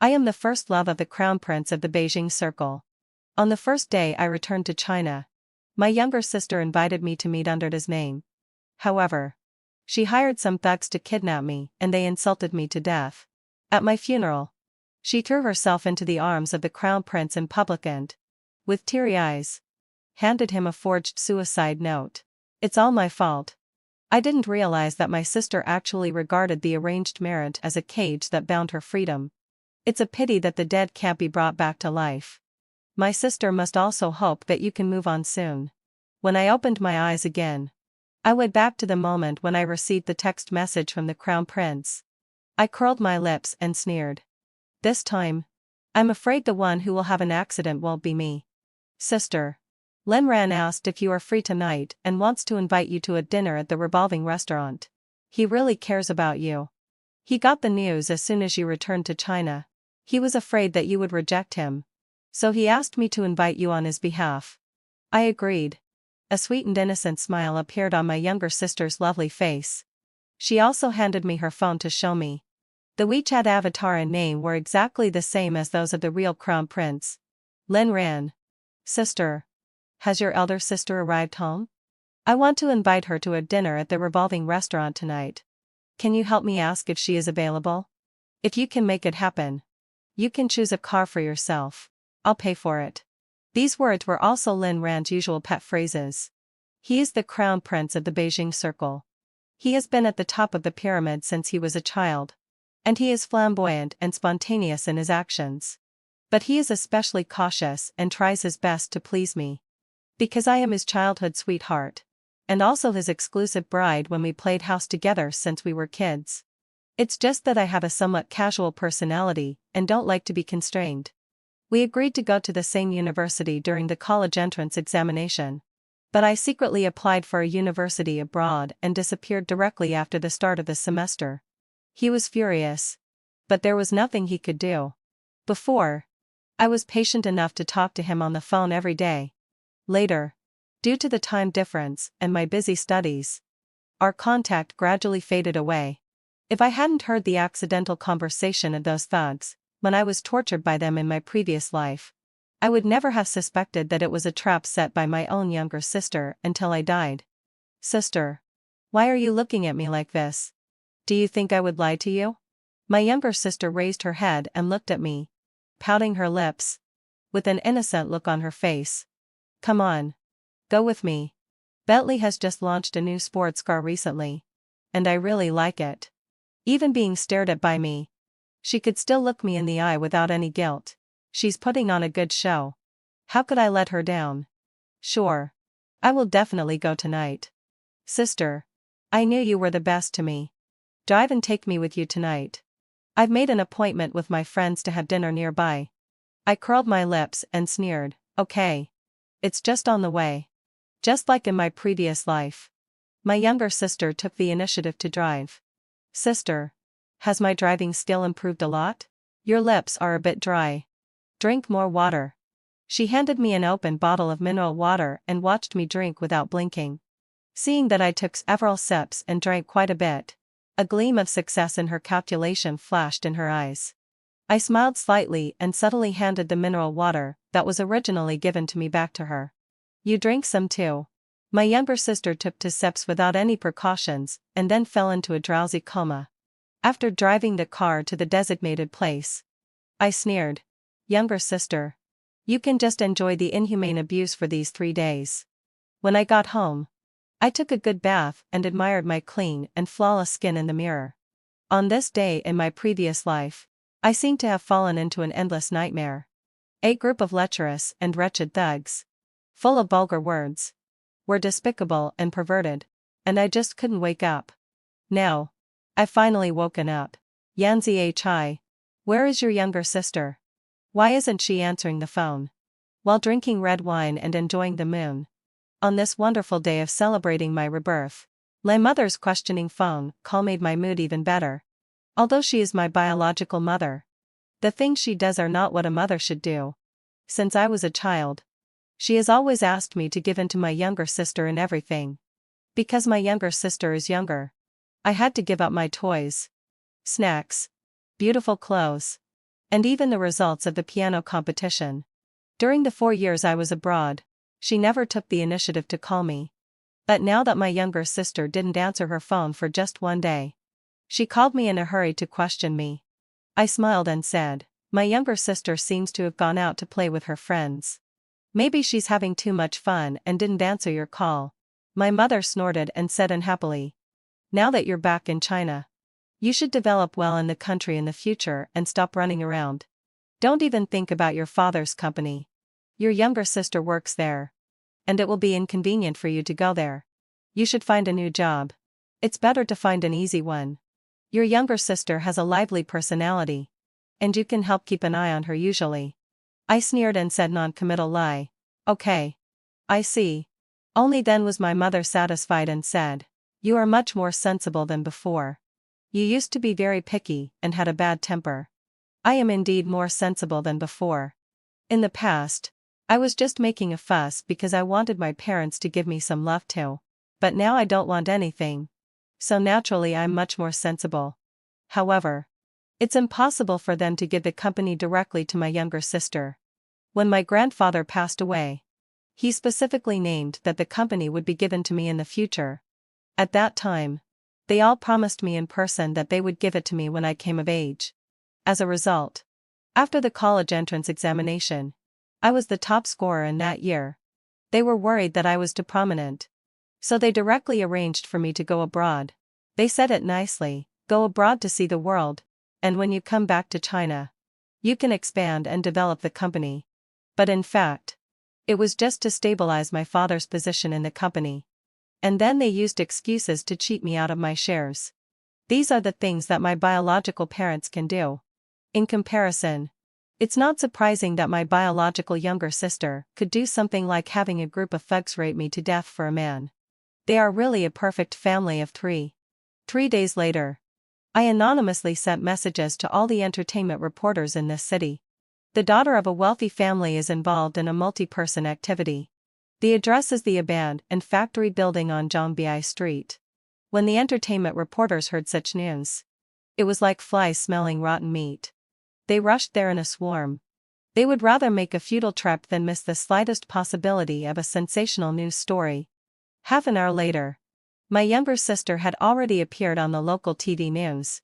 I am the first love of the Crown Prince of the Beijing Circle. On the first day I returned to China, my younger sister invited me to meet under his name. However, she hired some thugs to kidnap me and they insulted me to death. At my funeral, she threw herself into the arms of the Crown Prince in public and, with teary eyes, handed him a forged suicide note. It's all my fault. I didn't realize that my sister actually regarded the arranged marriage as a cage that bound her freedom. It's a pity that the dead can't be brought back to life. My sister must also hope that you can move on soon. When I opened my eyes again, I went back to the moment when I received the text message from the Crown Prince. I curled my lips and sneered. This time, I'm afraid the one who will have an accident won't be me. Sister. Lin Ran asked if you are free tonight and wants to invite you to a dinner at the Revolving Restaurant. He really cares about you. He got the news as soon as you returned to China. He was afraid that you would reject him. So he asked me to invite you on his behalf. I agreed. A sweet and innocent smile appeared on my younger sister's lovely face. She also handed me her phone to show me. The WeChat avatar and name were exactly the same as those of the real Crown Prince. Lin Ran. Sister. Has your elder sister arrived home? I want to invite her to a dinner at the Revolving Restaurant tonight. Can you help me ask if she is available? If you can make it happen, you can choose a car for yourself. I'll pay for it. These words were also Lin Ran's usual pet phrases. He is the Crown Prince of the Beijing Circle. He has been at the top of the pyramid since he was a child. And he is flamboyant and spontaneous in his actions. But he is especially cautious and tries his best to please me. Because I am his childhood sweetheart. And also his exclusive bride when we played house together since we were kids. It's just that I have a somewhat casual personality and don't like to be constrained. We agreed to go to the same university during the college entrance examination. But I secretly applied for a university abroad and disappeared directly after the start of the semester. He was furious. But there was nothing he could do. Before, I was patient enough to talk to him on the phone every day. Later, due to the time difference and my busy studies, our contact gradually faded away. If I hadn't heard the accidental conversation of those thugs, when I was tortured by them in my previous life, I would never have suspected that it was a trap set by my own younger sister until I died. Sister. Why are you looking at me like this? Do you think I would lie to you? My younger sister raised her head and looked at me, pouting her lips, with an innocent look on her face. Come on. Go with me. Bentley has just launched a new sports car recently. And I really like it. Even being stared at by me, she could still look me in the eye without any guilt. She's putting on a good show. How could I let her down? Sure. I will definitely go tonight. Sister. I knew you were the best to me. Drive and take me with you tonight. I've made an appointment with my friends to have dinner nearby. I curled my lips and sneered, okay. It's just on the way. Just like in my previous life. My younger sister took the initiative to drive. Sister. Has my driving skill improved a lot? Your lips are a bit dry. Drink more water. She handed me an open bottle of mineral water and watched me drink without blinking. Seeing that I took several sips and drank quite a bit, a gleam of success in her calculation flashed in her eyes. I smiled slightly and subtly handed the mineral water that was originally given to me back to her. You drink some too. My younger sister took 2 sips without any precautions and then fell into a drowsy coma. After driving the car to the designated place, I sneered. Younger sister. You can just enjoy the inhumane abuse for these 3 days. When I got home, I took a good bath and admired my clean and flawless skin in the mirror. On this day in my previous life, I seemed to have fallen into an endless nightmare. A group of lecherous and wretched thugs, full of vulgar words, were despicable and perverted, and I just couldn't wake up. Now, I've finally woken up. Yanzi Hi. Where is your younger sister? Why isn't she answering the phone? While drinking red wine and enjoying the moon. On this wonderful day of celebrating my rebirth, my mother's questioning phone call made my mood even better. Although she is my biological mother, the things she does are not what a mother should do. Since I was a child, she has always asked me to give in to my younger sister in everything. Because my younger sister is younger, I had to give up my toys, snacks, beautiful clothes, and even the results of the piano competition. During the 4 years I was abroad, she never took the initiative to call me. But now that my younger sister didn't answer her phone for just one day, she called me in a hurry to question me. I smiled and said, "My younger sister seems to have gone out to play with her friends. Maybe she's having too much fun and didn't answer your call." My mother snorted and said unhappily, "Now that you're back in China, you should develop well in the country in the future and stop running around. Don't even think about your father's company. Your younger sister works there, and it will be inconvenient for you to go there. You should find a new job. It's better to find an easy one. Your younger sister has a lively personality, and you can help keep an eye on her usually." I sneered and said non-committal lie, "Okay. I see." Only then was my mother satisfied and said, "You are much more sensible than before. You used to be very picky and had a bad temper. I am indeed more sensible than before. In the past, I was just making a fuss because I wanted my parents to give me some love too. But now I don't want anything. So naturally I'm much more sensible. However, it's impossible for them to give the company directly to my younger sister. When my grandfather passed away, he specifically named that the company would be given to me in the future. At that time, they all promised me in person that they would give it to me when I came of age. As a result, after the college entrance examination, I was the top scorer in that year. They were worried that I was too prominent, so they directly arranged for me to go abroad. They said it nicely, "Go abroad to see the world, and when you come back to China, you can expand and develop the company." But in fact, it was just to stabilize my father's position in the company. And then they used excuses to cheat me out of my shares. These are the things that my biological parents can do. In comparison, it's not surprising that my biological younger sister could do something like having a group of thugs rape me to death for a man. They are really a perfect family of three. 3 days later, I anonymously sent messages to all the entertainment reporters in this city. The daughter of a wealthy family is involved in a multi-person activity. The address is the abandoned and factory building on Zhongbai Street. When the entertainment reporters heard such news, it was like flies smelling rotten meat. They rushed there in a swarm. They would rather make a futile trip than miss the slightest possibility of a sensational news story. Half an hour later, my younger sister had already appeared on the local TV news.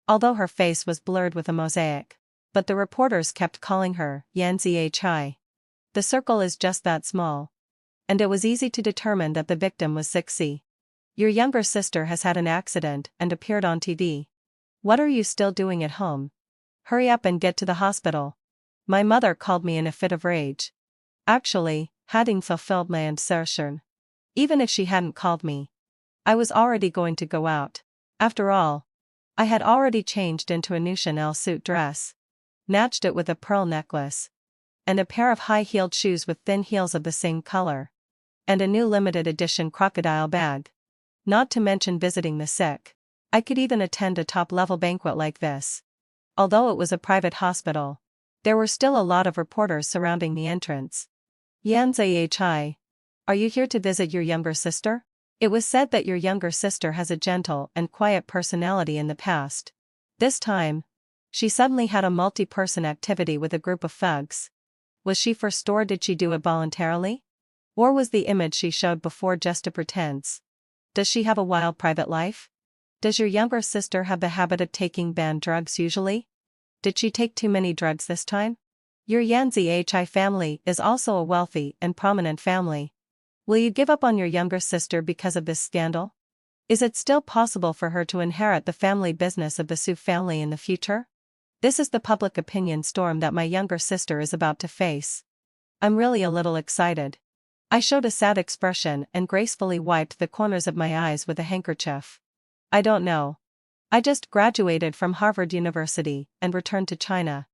Although her face was blurred with a mosaic, but the reporters kept calling her Yan Zhi. The circle is just that small, and it was easy to determine that the victim was 6C. Your younger sister has had an accident and appeared on TV. What are you still doing at home? Hurry up and get to the hospital. My mother called me in a fit of rage. Actually, hadn't fulfilled my insertion. Even if she hadn't called me, I was already going to go out. After all, I had already changed into a new Chanel suit dress, matched it with a pearl necklace, and a pair of high-heeled shoes with thin heels of the same color, and a new limited edition crocodile bag. Not to mention visiting the sick. I could even attend a top-level banquet like this. Although it was a private hospital, there were still a lot of reporters surrounding the entrance. Yan Zhi, are you here to visit your younger sister? It was said that your younger sister has a gentle and quiet personality in the past. This time, she suddenly had a multi-person activity with a group of thugs. Was she forced or did she do it voluntarily? Or was the image she showed before just a pretense? Does she have a wild private life? Does your younger sister have the habit of taking banned drugs usually? Did she take too many drugs this time? Your Yan Zhi family is also a wealthy and prominent family. Will you give up on your younger sister because of this scandal? Is it still possible for her to inherit the family business of the Su family in the future? This is the public opinion storm that my younger sister is about to face. I'm really a little excited. I showed a sad expression and gracefully wiped the corners of my eyes with a handkerchief. I don't know. I just graduated from Harvard University and returned to China.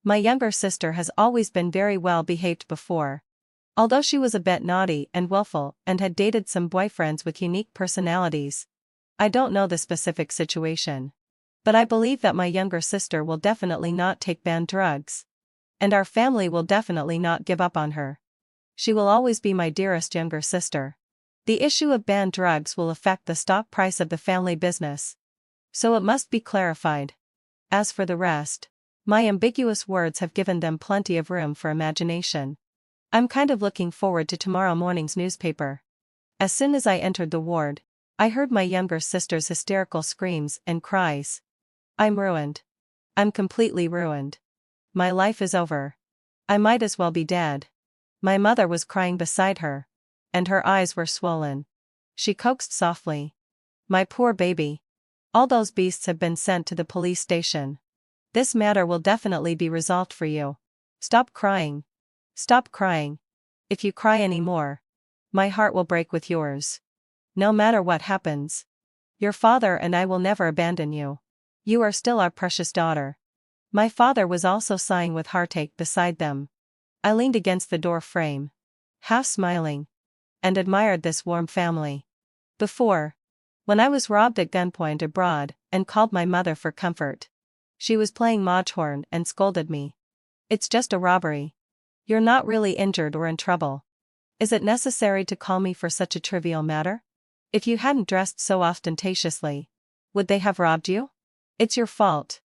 My younger sister has always been very well behaved before. Although she was a bit naughty and willful and had dated some boyfriends with unique personalities. I don't know the specific situation. But I believe that my younger sister will definitely not take banned drugs. And our family will definitely not give up on her. She will always be my dearest younger sister. The issue of banned drugs will affect the stock price of the family business, so it must be clarified. As for the rest, My ambiguous words have given them plenty of room for imagination. I'm kind of looking forward to tomorrow morning's newspaper. As soon as I entered the ward, I heard my younger sister's hysterical screams and cries. I'm ruined. I'm completely ruined. My life is over. I might as well be dead. My mother was crying beside her, and her eyes were swollen. She coaxed softly. My poor baby. All those beasts have been sent to the police station. This matter will definitely be resolved for you. Stop crying. Stop crying. If you cry any more, my heart will break with yours. No matter what happens, your father and I will never abandon you. You are still our precious daughter. My father was also sighing with heartache beside them. I leaned against the door frame, half smiling, and admired this warm family. Before, when I was robbed at gunpoint abroad and called my mother for comfort, she was playing Maughorn and scolded me. It's just a robbery. You're not really injured or in trouble. Is it necessary to call me for such a trivial matter? If you hadn't dressed so ostentatiously, would they have robbed you? It's your fault.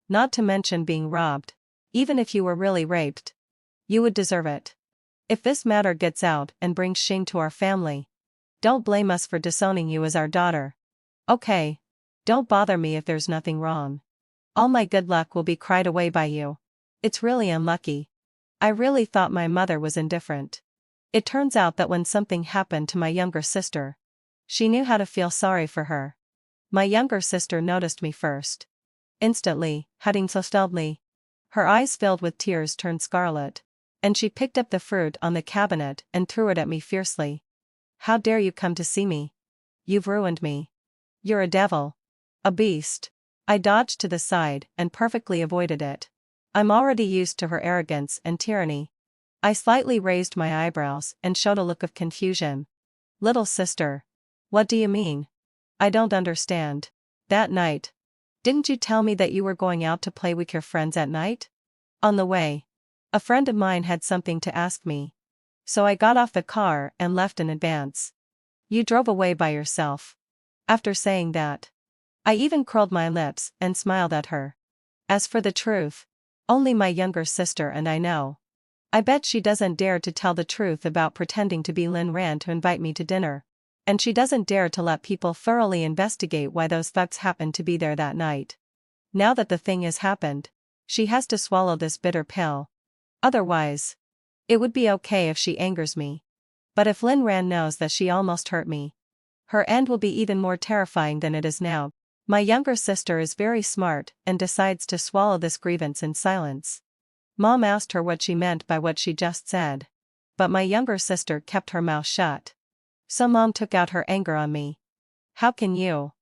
Not to mention being robbed. Even if you were really raped, you would deserve it. If this matter gets out and brings shame to our family, don't blame us for disowning you as our daughter. Okay. Don't bother me if there's nothing wrong. All my good luck will be cried away by you. It's really unlucky. I really thought my mother was indifferent. It turns out that when something happened to my younger sister, she knew how to feel sorry for her. My younger sister noticed me first. Instantly, having so me. Her eyes filled with tears turned scarlet, and she picked up the fruit on the cabinet and threw it at me fiercely. How dare you come to see me? You've ruined me. You're a devil. A beast. I dodged to the side and perfectly avoided it. I'm already used to her arrogance and tyranny. I slightly raised my eyebrows and showed a look of confusion. Little sister. What do you mean? I don't understand. That night. Didn't you tell me that you were going out to play with your friends at night? On the way, a friend of mine had something to ask me. So I got off the car and left in advance. You drove away by yourself. After saying that, I even curled my lips and smiled at her. As for the truth, only my younger sister and I know. I bet she doesn't dare to tell the truth about pretending to be Lin Ran to invite me to dinner. And she doesn't dare to let people thoroughly investigate why those thugs happened to be there that night. Now that the thing has happened, she has to swallow this bitter pill. Otherwise, it would be okay if she angers me. But if Lin Ran knows that she almost hurt me, her end will be even more terrifying than it is now. My younger sister is very smart and decides to swallow this grievance in silence. Mom asked her what she meant by what she just said. But my younger sister kept her mouth shut. So Mom took out her anger on me. How can you,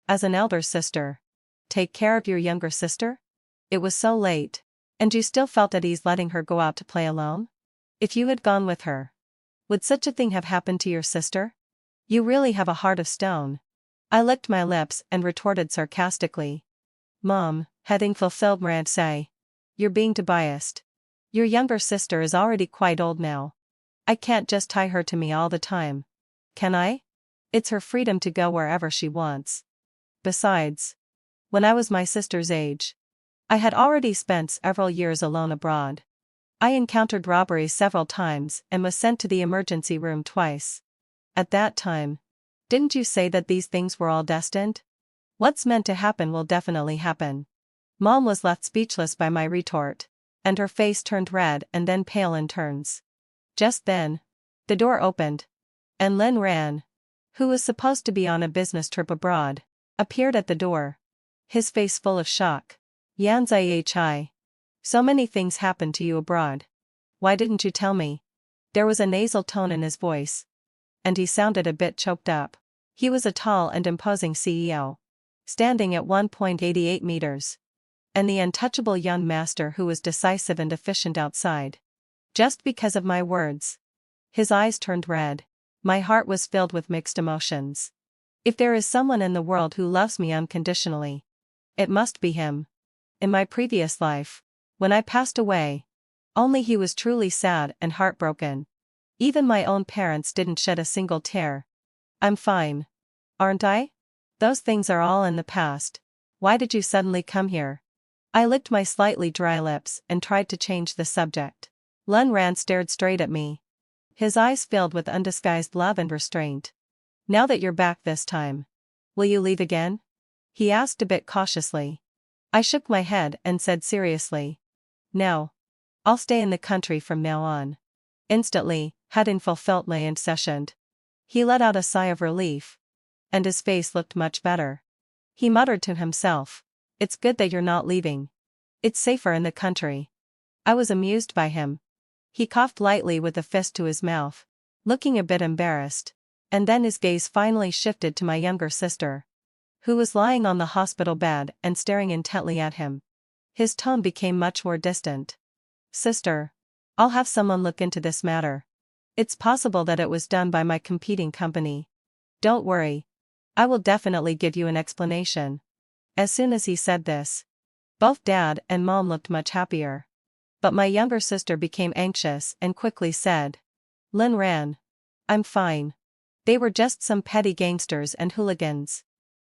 as an elder sister, take care of your younger sister? It was so late, and you still felt at ease letting her go out to play alone? If you had gone with her, would such a thing have happened to your sister? You really have a heart of stone. I licked my lips and retorted sarcastically. Mom, having fulfilled Rant say. You're being too biased. Your younger sister is already quite old now. I can't just tie her to me all the time. Can I? It's her freedom to go wherever she wants. Besides, when I was my sister's age, I had already spent several years alone abroad. I encountered robberies several times and was sent to the emergency room twice. At that time, didn't you say that these things were all destined? What's meant to happen will definitely happen. Mom was left speechless by my retort, and her face turned red and then pale in turns. Just then, the door opened, and Lin Ran, who was supposed to be on a business trip abroad, appeared at the door, his face full of shock. Yan Zai. So many things happened to you abroad. Why didn't you tell me? There was a nasal tone in his voice, and he sounded a bit choked up. He was a tall and imposing CEO, standing at 1.88 meters. And the untouchable young master who was decisive and efficient outside. Just because of my words. His eyes turned red. My heart was filled with mixed emotions. If there is someone in the world who loves me unconditionally, it must be him. In my previous life, when I passed away, only he was truly sad and heartbroken. Even my own parents didn't shed a single tear. I'm fine. Aren't I? Those things are all in the past. Why did you suddenly come here? I licked my slightly dry lips and tried to change the subject. Lin Ran stared straight at me. His eyes filled with undisguised love and restraint. Now that you're back this time, will you leave again? He asked a bit cautiously. I shook my head and said seriously. No. I'll stay in the country from now on. Instantly, Hadin fulfilled my incessant. He let out a sigh of relief. And his face looked much better. He muttered to himself. It's good that you're not leaving. It's safer in the country. I was amused by him. He coughed lightly with a fist to his mouth, looking a bit embarrassed. And then his gaze finally shifted to my younger sister, who was lying on the hospital bed and staring intently at him. His tone became much more distant. Sister, I'll have someone look into this matter. It's possible that it was done by my competing company. Don't worry. I will definitely give you an explanation. As soon as he said this, both Dad and Mom looked much happier. But my younger sister became anxious and quickly said, Lin Ran. I'm fine. They were just some petty gangsters and hooligans.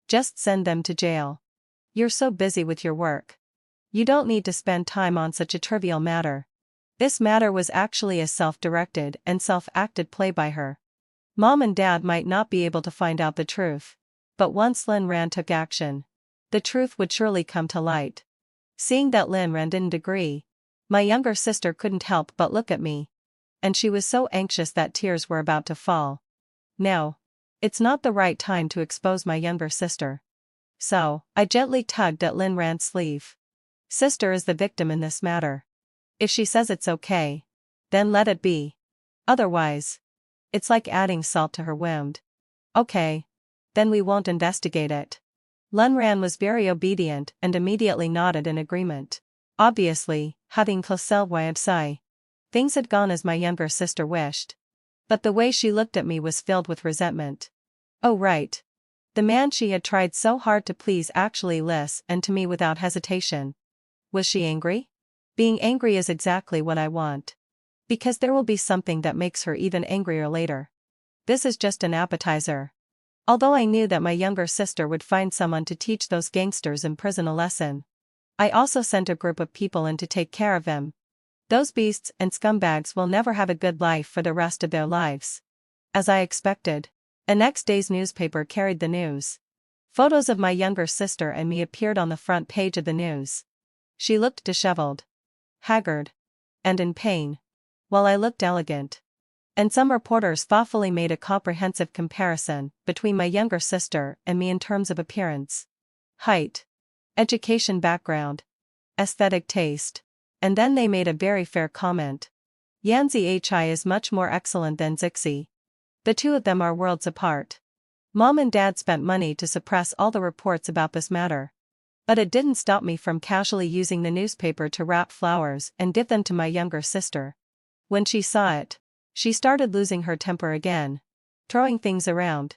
Just send them to jail. You're so busy with your work. You don't need to spend time on such a trivial matter. This matter was actually a self-directed and self-acted play by her. Mom and Dad might not be able to find out the truth. But once Lin Ran took action, the truth would surely come to light. Seeing that Lin Ran didn't agree, my younger sister couldn't help but look at me. And she was so anxious that tears were about to fall. No. It's not the right time to expose my younger sister. So, I gently tugged at Lin Ran's sleeve. Sister is the victim in this matter. If she says it's okay, then let it be. Otherwise, it's like adding salt to her wound. Okay. Then we won't investigate it. Lin Ran was very obedient and immediately nodded in agreement. Obviously, having Sai. Things had gone as my younger sister wished. But the way she looked at me was filled with resentment. Oh right. The man she had tried so hard to please actually listened to me without hesitation. Was she angry? Being angry is exactly what I want. Because there will be something that makes her even angrier later. This is just an appetizer. Although I knew that my younger sister would find someone to teach those gangsters in prison a lesson, I also sent a group of people in to take care of them. Those beasts and scumbags will never have a good life for the rest of their lives. As I expected, a next day's newspaper carried the news. Photos of my younger sister and me appeared on the front page of the news. She looked disheveled, haggard, and in pain, while I looked elegant. And some reporters thoughtfully made a comprehensive comparison between my younger sister and me in terms of appearance, height, education background, aesthetic taste, and then they made a very fair comment. Yanzi Hi is much more excellent than Zixi. The two of them are worlds apart. Mom and Dad spent money to suppress all the reports about this matter. But it didn't stop me from casually using the newspaper to wrap flowers and give them to my younger sister. When she saw it, she started losing her temper again, throwing things around,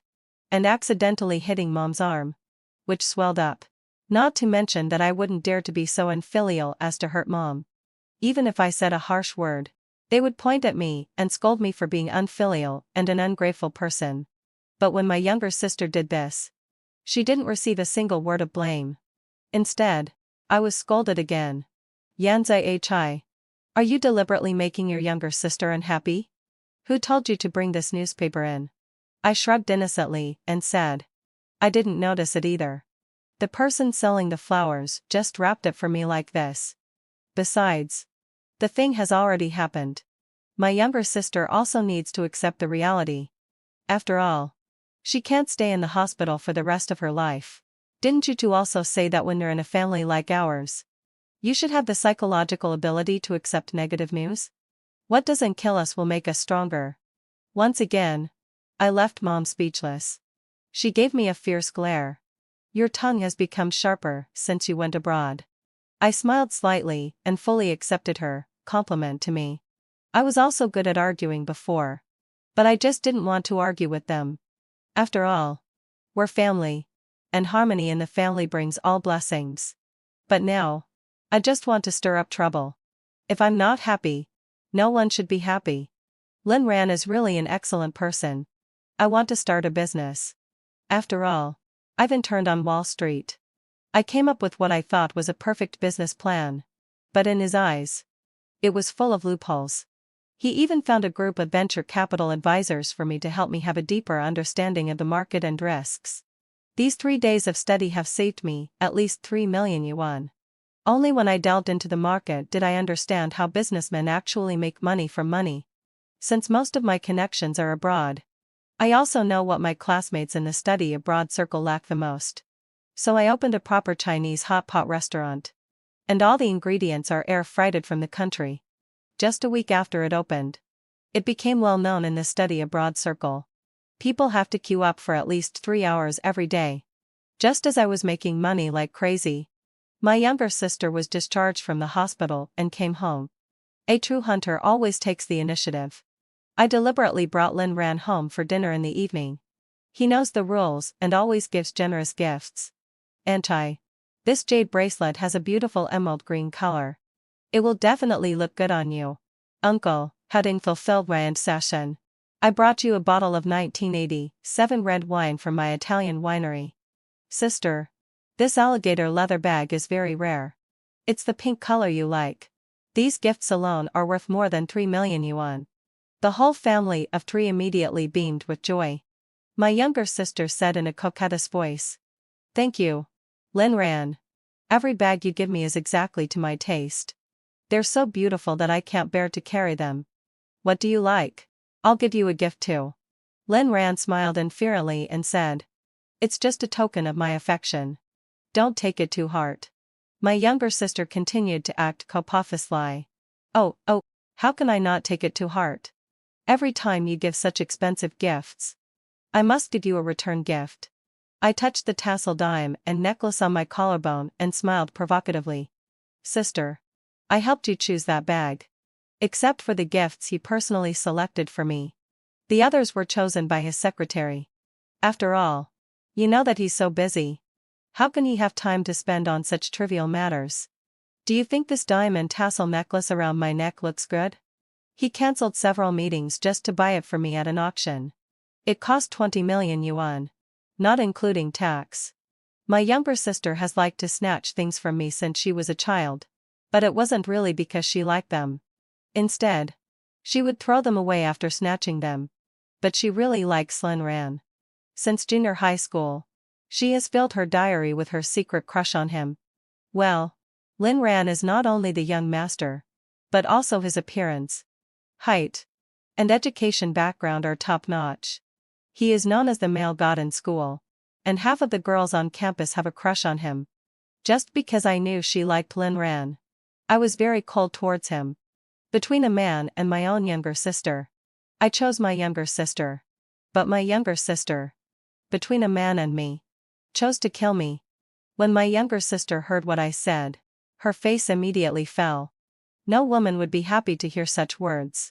and accidentally hitting Mom's arm, which swelled up. Not to mention that I wouldn't dare to be so unfilial as to hurt Mom. Even if I said a harsh word, they would point at me and scold me for being unfilial and an ungrateful person. But when my younger sister did this, she didn't receive a single word of blame. Instead, I was scolded again. Yanzi Hi. Are you deliberately making your younger sister unhappy? Who told you to bring this newspaper in? I shrugged innocently and said, I didn't notice it either. The person selling the flowers just wrapped it for me like this. Besides, the thing has already happened. My younger sister also needs to accept the reality. After all, she can't stay in the hospital for the rest of her life. Didn't you two also say that when you're in a family like ours, you should have the psychological ability to accept negative news? What doesn't kill us will make us stronger. Once again, I left Mom speechless. She gave me a fierce glare. Your tongue has become sharper since you went abroad. I smiled slightly and fully accepted her compliment to me. I was also good at arguing before. But I just didn't want to argue with them. After all, we're family. And harmony in the family brings all blessings. But now, I just want to stir up trouble. If I'm not happy, no one should be happy. Lin Ran is really an excellent person. I want to start a business. After all, I've interned on Wall Street. I came up with what I thought was a perfect business plan. But in his eyes, it was full of loopholes. He even found a group of venture capital advisors for me to help me have a deeper understanding of the market and risks. These 3 days of study have saved me at least 3 million yuan. Only when I delved into the market did I understand how businessmen actually make money from money. Since most of my connections are abroad, I also know what my classmates in the study abroad circle lack the most. So I opened a proper Chinese hot pot restaurant. And all the ingredients are air freighted from the country. Just a week after it opened, it became well known in the study abroad circle. People have to queue up for at least 3 hours every day. Just as I was making money like crazy, my younger sister was discharged from the hospital and came home. A true hunter always takes the initiative. I deliberately brought Lin Ran home for dinner in the evening. He knows the rules and always gives generous gifts. This jade bracelet has a beautiful emerald green color. It will definitely look good on you. Uncle, having fulfilled my session, I brought you a bottle of 1987 red wine from my Italian winery. Sister, this alligator leather bag is very rare. It's the pink color you like. These gifts alone are worth more than 3 million yuan. The whole family of 3 immediately beamed with joy. My younger sister said in a coquettish voice. Thank you, Lin Ran. Every bag you give me is exactly to my taste. They're so beautiful that I can't bear to carry them. What do you like? I'll give you a gift too. Lin Ran smiled inferiorly and said. It's just a token of my affection. Don't take it to heart. My younger sister continued to act copofously. Oh, how can I not take it to heart? Every time you give such expensive gifts, I must give you a return gift. I touched the tassel dime and necklace on my collarbone and smiled provocatively. Sister, I helped you choose that bag. Except for the gifts he personally selected for me. The others were chosen by his secretary. After all, you know that he's so busy. How can he have time to spend on such trivial matters? Do you think this diamond tassel necklace around my neck looks good? He cancelled several meetings just to buy it for me at an auction. It cost 20 million yuan, not including tax. My younger sister has liked to snatch things from me since she was a child, but it wasn't really because she liked them. Instead, she would throw them away after snatching them. But she really likes Lin Ran. Since junior high school, she has filled her diary with her secret crush on him. Well, Lin Ran is not only the young master, but also his appearance, height, and education background are top-notch. He is known as the male god in school, and half of the girls on campus have a crush on him. Just because I knew she liked Lin Ran, I was very cold towards him. Between a man and my own younger sister, I chose my younger sister. But my younger sister, between a man and me, chose to kill me. When my younger sister heard what I said, her face immediately fell. No woman would be happy to hear such words.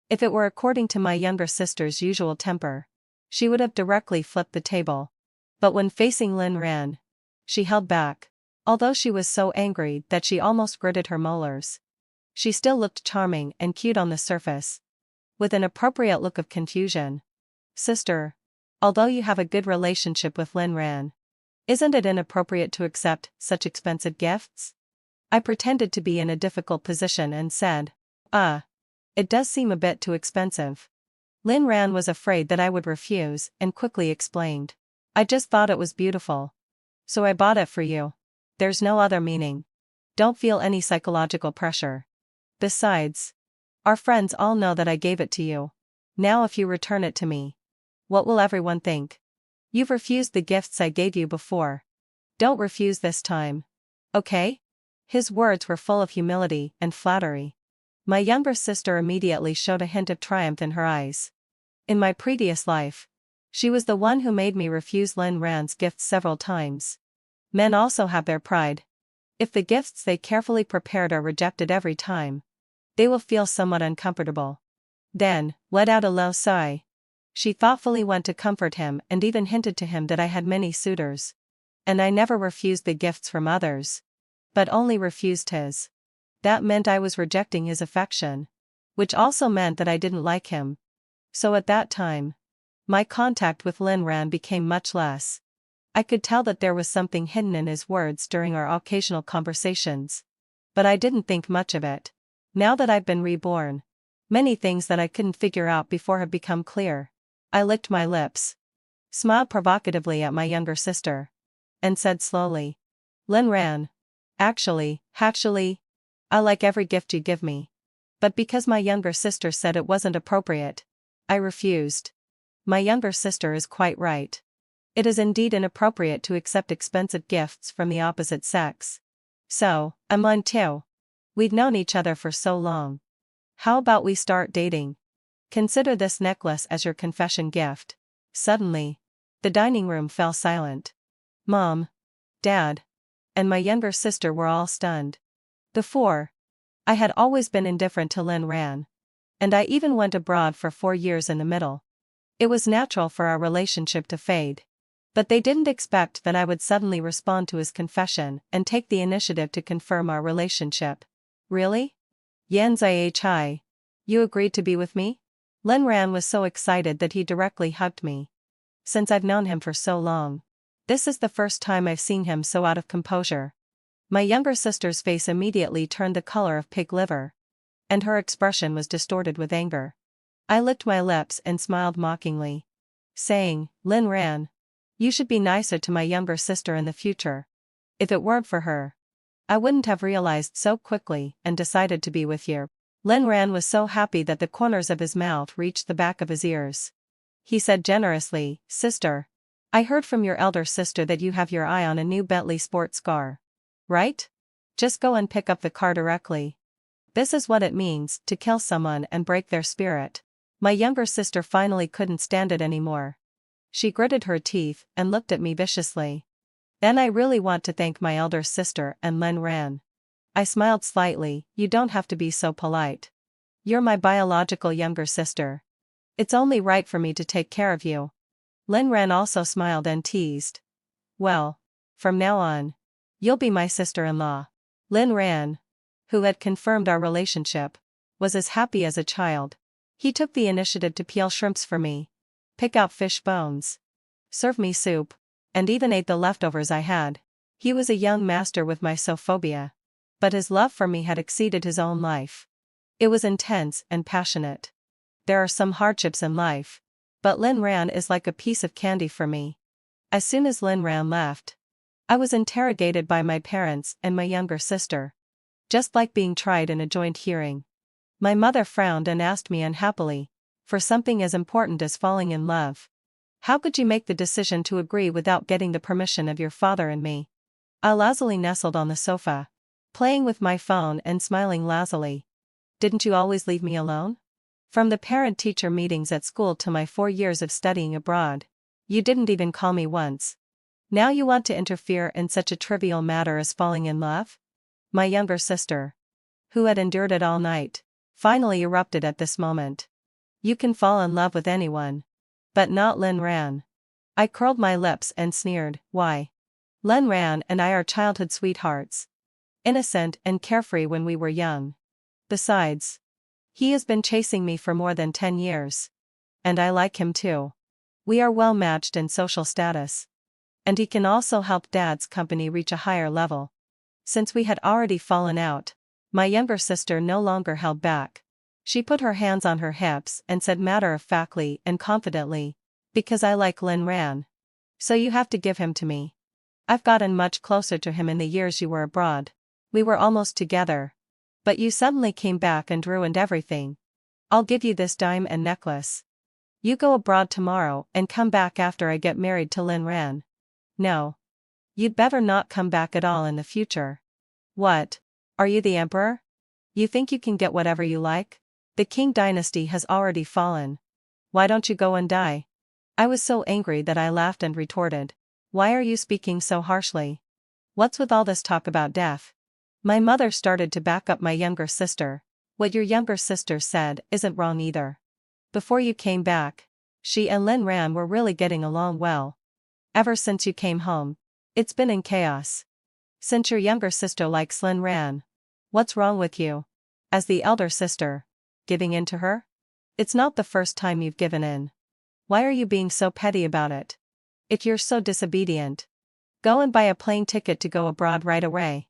If it were according to my younger sister's usual temper, she would have directly flipped the table. But when facing Lin Ran, she held back. Although she was so angry that she almost gritted her molars, she still looked charming and cute on the surface, with an appropriate look of confusion. Sister, although you have a good relationship with Lin Ran, isn't it inappropriate to accept such expensive gifts? I pretended to be in a difficult position and said, it does seem a bit too expensive. Lin Ran was afraid that I would refuse and quickly explained. I just thought it was beautiful. So I bought it for you. There's no other meaning. Don't feel any psychological pressure. Besides, our friends all know that I gave it to you. Now if you return it to me, what will everyone think? You've refused the gifts I gave you before. Don't refuse this time. Okay? His words were full of humility and flattery. My younger sister immediately showed a hint of triumph in her eyes. In my previous life, she was the one who made me refuse Lin Ran's gifts several times. Men also have their pride. If the gifts they carefully prepared are rejected every time, they will feel somewhat uncomfortable. Then, let out a low sigh. She thoughtfully went to comfort him and even hinted to him that I had many suitors. And I never refused the gifts from others, but only refused his. That meant I was rejecting his affection, which also meant that I didn't like him. So at that time, my contact with Lin Ran became much less. I could tell that there was something hidden in his words during our occasional conversations. But I didn't think much of it. Now that I've been reborn, many things that I couldn't figure out before have become clear. I licked my lips, smiled provocatively at my younger sister, and said slowly, "Lin Ran. Actually, I like every gift you give me. But because my younger sister said it wasn't appropriate, I refused." My younger sister is quite right. It is indeed inappropriate to accept expensive gifts from the opposite sex. So, I'm Lin too. We've known each other for so long. How about we start dating? Consider this necklace as your confession gift. Suddenly, the dining room fell silent. Mom, Dad, and my younger sister were all stunned. Before, I had always been indifferent to Lin Ran. And I even went abroad for 4 years in the middle. It was natural for our relationship to fade. But they didn't expect that I would suddenly respond to his confession and take the initiative to confirm our relationship. Really? Yan Zai, you agreed to be with me? Lin Ran was so excited that he directly hugged me. Since I've known him for so long, this is the first time I've seen him so out of composure. My younger sister's face immediately turned the color of pig liver, and her expression was distorted with anger. I licked my lips and smiled mockingly, saying, "Lin Ran, you should be nicer to my younger sister in the future. If it weren't for her, I wouldn't have realized so quickly and decided to be with you." Lin Ran was so happy that the corners of his mouth reached the back of his ears. He said generously, "Sister, I heard from your elder sister that you have your eye on a new Bentley sports car. Right? Just go and pick up the car directly. This is what it means to kill someone and break their spirit." My younger sister finally couldn't stand it anymore. She gritted her teeth and looked at me viciously. "Then I really want to thank my elder sister and Lin Ran." I smiled slightly. "You don't have to be so polite. You're my biological younger sister. It's only right for me to take care of you." Lin Ran also smiled and teased, "Well, from now on, you'll be my sister-in-law." Lin Ran, who had confirmed our relationship, was as happy as a child. He took the initiative to peel shrimps for me, pick out fish bones, serve me soup, and even ate the leftovers I had. He was a young master with mysophobia. But his love for me had exceeded his own life. It was intense and passionate. There are some hardships in life, but Lin Ran is like a piece of candy for me. As soon as Lin Ran left, I was interrogated by my parents and my younger sister, just like being tried in a joint hearing. My mother frowned and asked me unhappily, "For something as important as falling in love, how could you make the decision to agree without getting the permission of your father and me?" I lazily nestled on the sofa, playing with my phone and smiling lazily. "Didn't you always leave me alone? From the parent-teacher meetings at school to my 4 years of studying abroad, you didn't even call me once. Now you want to interfere in such a trivial matter as falling in love?" My younger sister, who had endured it all night, finally erupted at this moment. "You can fall in love with anyone, but not Lin Ran." I curled my lips and sneered, "Why? Lin Ran and I are childhood sweethearts. Innocent and carefree when we were young. Besides, he has been chasing me for more than 10 years. And I like him too. We are well matched in social status. And he can also help Dad's company reach a higher level." Since we had already fallen out, my younger sister no longer held back. She put her hands on her hips and said matter-of-factly and confidently, "Because I like Lin Ran. So you have to give him to me. I've gotten much closer to him in the years you were abroad. We were almost together. But you suddenly came back and ruined everything. I'll give you this dime and necklace. You go abroad tomorrow and come back after I get married to Lin Ran. No. You'd better not come back at all in the future. What? Are you the emperor? You think you can get whatever you like? The Qing dynasty has already fallen. Why don't you go and die?" I was so angry that I laughed and retorted, "Why are you speaking so harshly? What's with all this talk about death?" My mother started to back up my younger sister. "What your younger sister said isn't wrong either. Before you came back, she and Lin Ran were really getting along well. Ever since you came home, it's been in chaos. Since your younger sister likes Lin Ran, what's wrong with you? As the elder sister, giving in to her? It's not the first time you've given in. Why are you being so petty about it?" If you're so disobedient, go and buy a plane ticket to go abroad right away.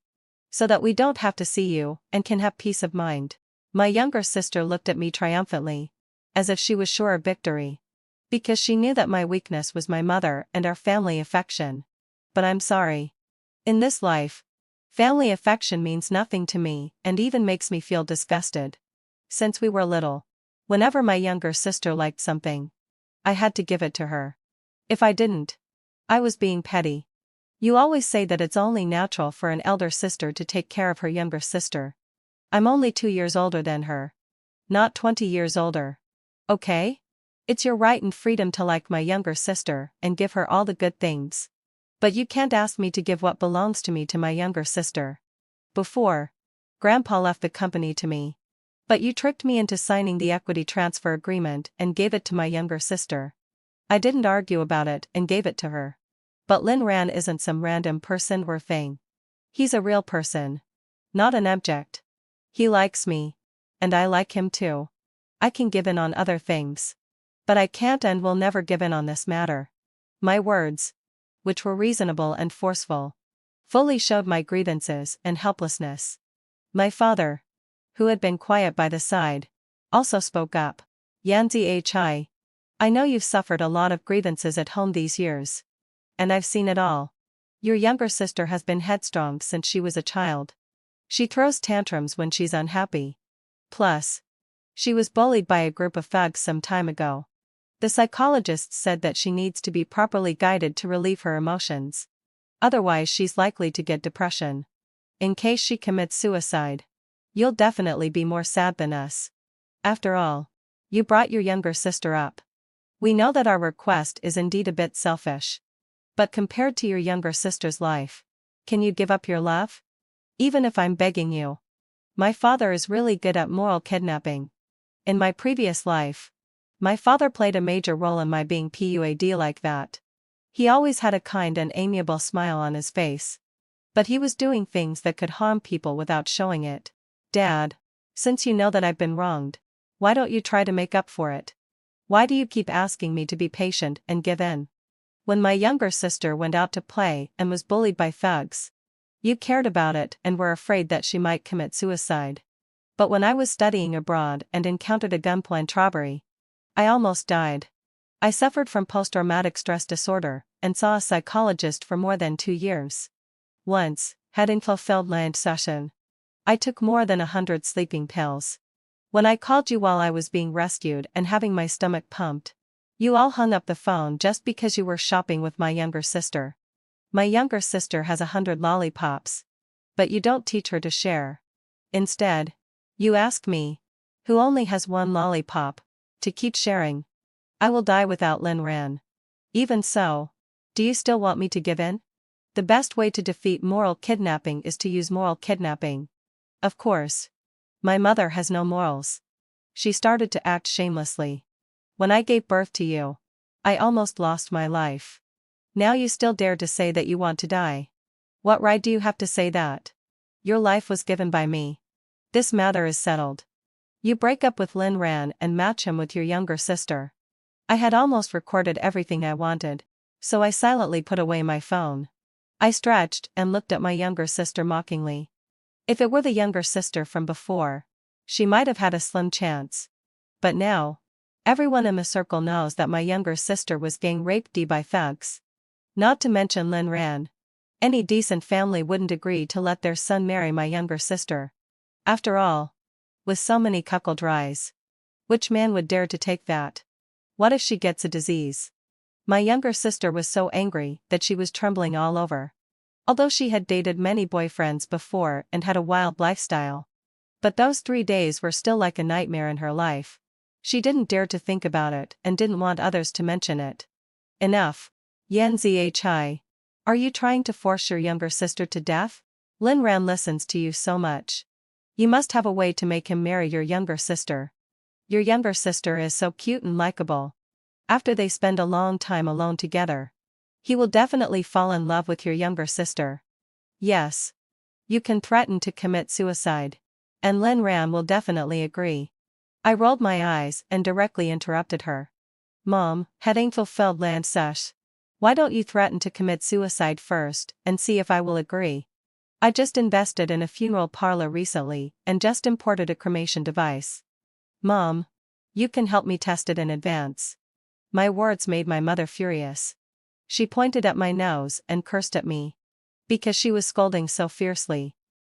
So that we don't have to see you, and can have peace of mind. My younger sister looked at me triumphantly, as if she was sure of victory. Because she knew that my weakness was my mother and our family affection. But I'm sorry. In this life, family affection means nothing to me and even makes me feel disgusted. Since we were little, whenever my younger sister liked something, I had to give it to her. If I didn't, I was being petty. You always say that it's only natural for an elder sister to take care of her younger sister. I'm only 2 years older than her. Not 20 years older. Okay? It's your right and freedom to like my younger sister and give her all the good things. But you can't ask me to give what belongs to me to my younger sister. Before, Grandpa left the company to me. But you tricked me into signing the equity transfer agreement and gave it to my younger sister. I didn't argue about it and gave it to her. But Lin Ran isn't some random person or thing. He's a real person. Not an object. He likes me. And I like him too. I can give in on other things. But I can't and will never give in on this matter. My words, which were reasonable and forceful, fully showed my grievances and helplessness. My father, who had been quiet by the side, also spoke up. Yanzi Hi. I know you've suffered a lot of grievances at home these years. And I've seen it all. Your younger sister has been headstrong since she was a child. She throws tantrums when she's unhappy. Plus, she was bullied by a group of thugs some time ago. The psychologists said that she needs to be properly guided to relieve her emotions. Otherwise she's likely to get depression. In case she commits suicide, you'll definitely be more sad than us. After all, you brought your younger sister up. We know that our request is indeed a bit selfish. But compared to your younger sister's life, can you give up your love? Even if I'm begging you. My father is really good at moral kidnapping. In my previous life, my father played a major role in my being PUAD like that. He always had a kind and amiable smile on his face. But he was doing things that could harm people without showing it. Dad, since you know that I've been wronged, why don't you try to make up for it? Why do you keep asking me to be patient and give in? When my younger sister went out to play and was bullied by thugs, you cared about it and were afraid that she might commit suicide. But when I was studying abroad and encountered a gunpoint robbery, I almost died. I suffered from post-traumatic stress disorder and saw a psychologist for more than 2 years. Once, having fulfilled my session, I took more than 100 sleeping pills. When I called you while I was being rescued and having my stomach pumped, you all hung up the phone just because you were shopping with my younger sister. My younger sister has 100 lollipops. But you don't teach her to share. Instead, you ask me, who only has 1 lollipop, to keep sharing. I will die without Lin Ran. Even so, do you still want me to give in? The best way to defeat moral kidnapping is to use moral kidnapping. Of course. My mother has no morals. She started to act shamelessly. When I gave birth to you, I almost lost my life. Now you still dare to say that you want to die. What right do you have to say that? Your life was given by me. This matter is settled. You break up with Lin Ran and match him with your younger sister. I had almost recorded everything I wanted, so I silently put away my phone. I stretched and looked at my younger sister mockingly. If it were the younger sister from before, she might have had a slim chance. But now, everyone in the circle knows that my younger sister was gang raped by thugs. Not to mention Lin Ran. Any decent family wouldn't agree to let their son marry my younger sister. After all, with so many cuckold rise, which man would dare to take that? What if she gets a disease? My younger sister was so angry that she was trembling all over. Although she had dated many boyfriends before and had a wild lifestyle. But those 3 days were still like a nightmare in her life. She didn't dare to think about it and didn't want others to mention it. Enough. Yanzi Hi. Are you trying to force your younger sister to death? Lin Ran listens to you so much. You must have a way to make him marry your younger sister. Your younger sister is so cute and likable. After they spend a long time alone together, he will definitely fall in love with your younger sister. Yes. You can threaten to commit suicide. And Lin Ran will definitely agree. I rolled my eyes and directly interrupted her. Mom, having fulfilled land sesh. Why don't you threaten to commit suicide first and see if I will agree? I just invested in a funeral parlor recently and just imported a cremation device. Mom, you can help me test it in advance. My words made my mother furious. She pointed at my nose and cursed at me. Because she was scolding so fiercely.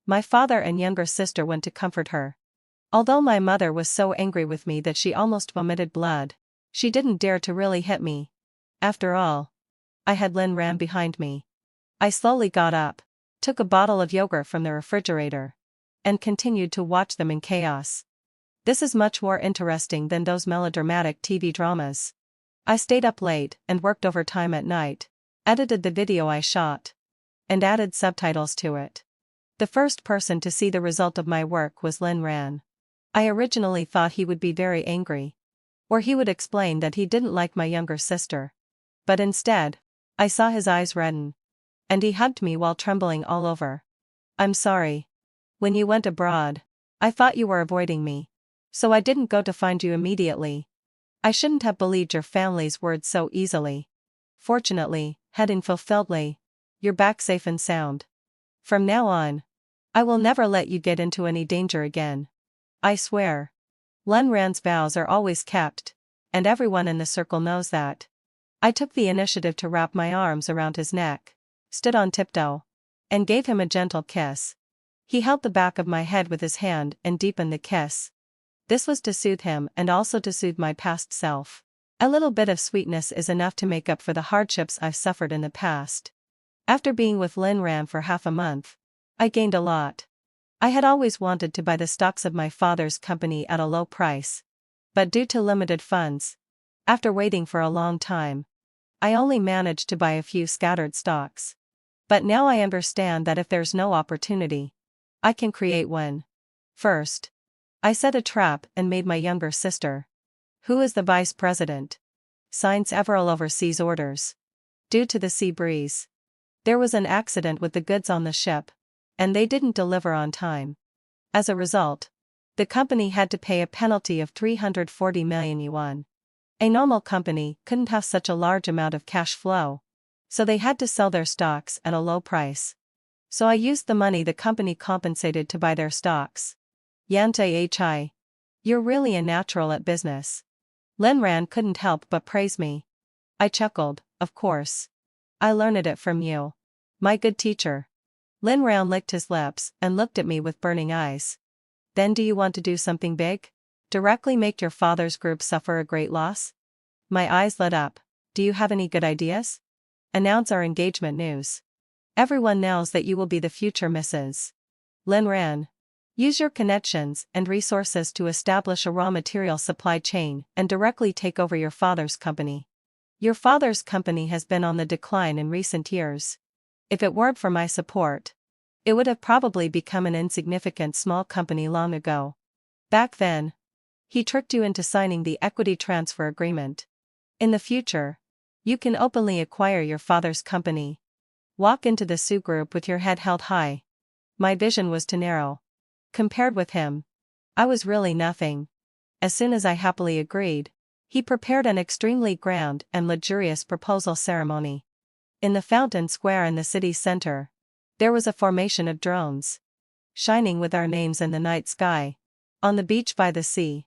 My father and younger sister went to comfort her. Although my mother was so angry with me that she almost vomited blood, she didn't dare to really hit me. After all, I had Lin Ran behind me. I slowly got up, took a bottle of yogurt from the refrigerator, and continued to watch them in chaos. This is much more interesting than those melodramatic TV dramas. I stayed up late and worked overtime at night, edited the video I shot, and added subtitles to it. The first person to see the result of my work was Lin Ran. I originally thought he would be very angry. Or he would explain that he didn't like my younger sister. But instead, I saw his eyes redden. And he hugged me while trembling all over. I'm sorry. When you went abroad, I thought you were avoiding me. So I didn't go to find you immediately. I shouldn't have believed your family's words so easily. Fortunately, heading fulfilledly, you're back safe and sound. From now on, I will never let you get into any danger again. I swear. Lin Ran's vows are always kept, and everyone in the circle knows that. I took the initiative to wrap my arms around his neck, stood on tiptoe, and gave him a gentle kiss. He held the back of my head with his hand and deepened the kiss. This was to soothe him and also to soothe my past self. A little bit of sweetness is enough to make up for the hardships I've suffered in the past. After being with Lin Ran for half a month, I gained a lot. I had always wanted to buy the stocks of my father's company at a low price. But due to limited funds, after waiting for a long time, I only managed to buy a few scattered stocks. But now I understand that if there's no opportunity, I can create one. First, I set a trap and made my younger sister, who is the vice president, sign several overseas orders. Due to the sea breeze, there was an accident with the goods on the ship, and they didn't deliver on time. As a result, the company had to pay a penalty of 340 million yuan. A normal company couldn't have such a large amount of cash flow, so they had to sell their stocks at a low price. So I used the money the company compensated to buy their stocks. Yanta hi. You're really a natural at business. Lin Ran couldn't help but praise me. I chuckled, of course. I learned it from you. My good teacher. Lin Ran licked his lips and looked at me with burning eyes. Then do you want to do something big? Directly make your father's group suffer a great loss? My eyes lit up. Do you have any good ideas? Announce our engagement news. Everyone knows that you will be the future Mrs. Lin Ran. Use your connections and resources to establish a raw material supply chain and directly take over your father's company. Your father's company has been on the decline in recent years. If it weren't for my support, it would have probably become an insignificant small company long ago. Back then, he tricked you into signing the equity transfer agreement. In the future, you can openly acquire your father's company. Walk into the Sioux group with your head held high. My vision was too narrow. Compared with him, I was really nothing. As soon as I happily agreed, he prepared an extremely grand and luxurious proposal ceremony. In the fountain square in the city center, there was a formation of drones, shining with our names in the night sky. On the beach by the sea,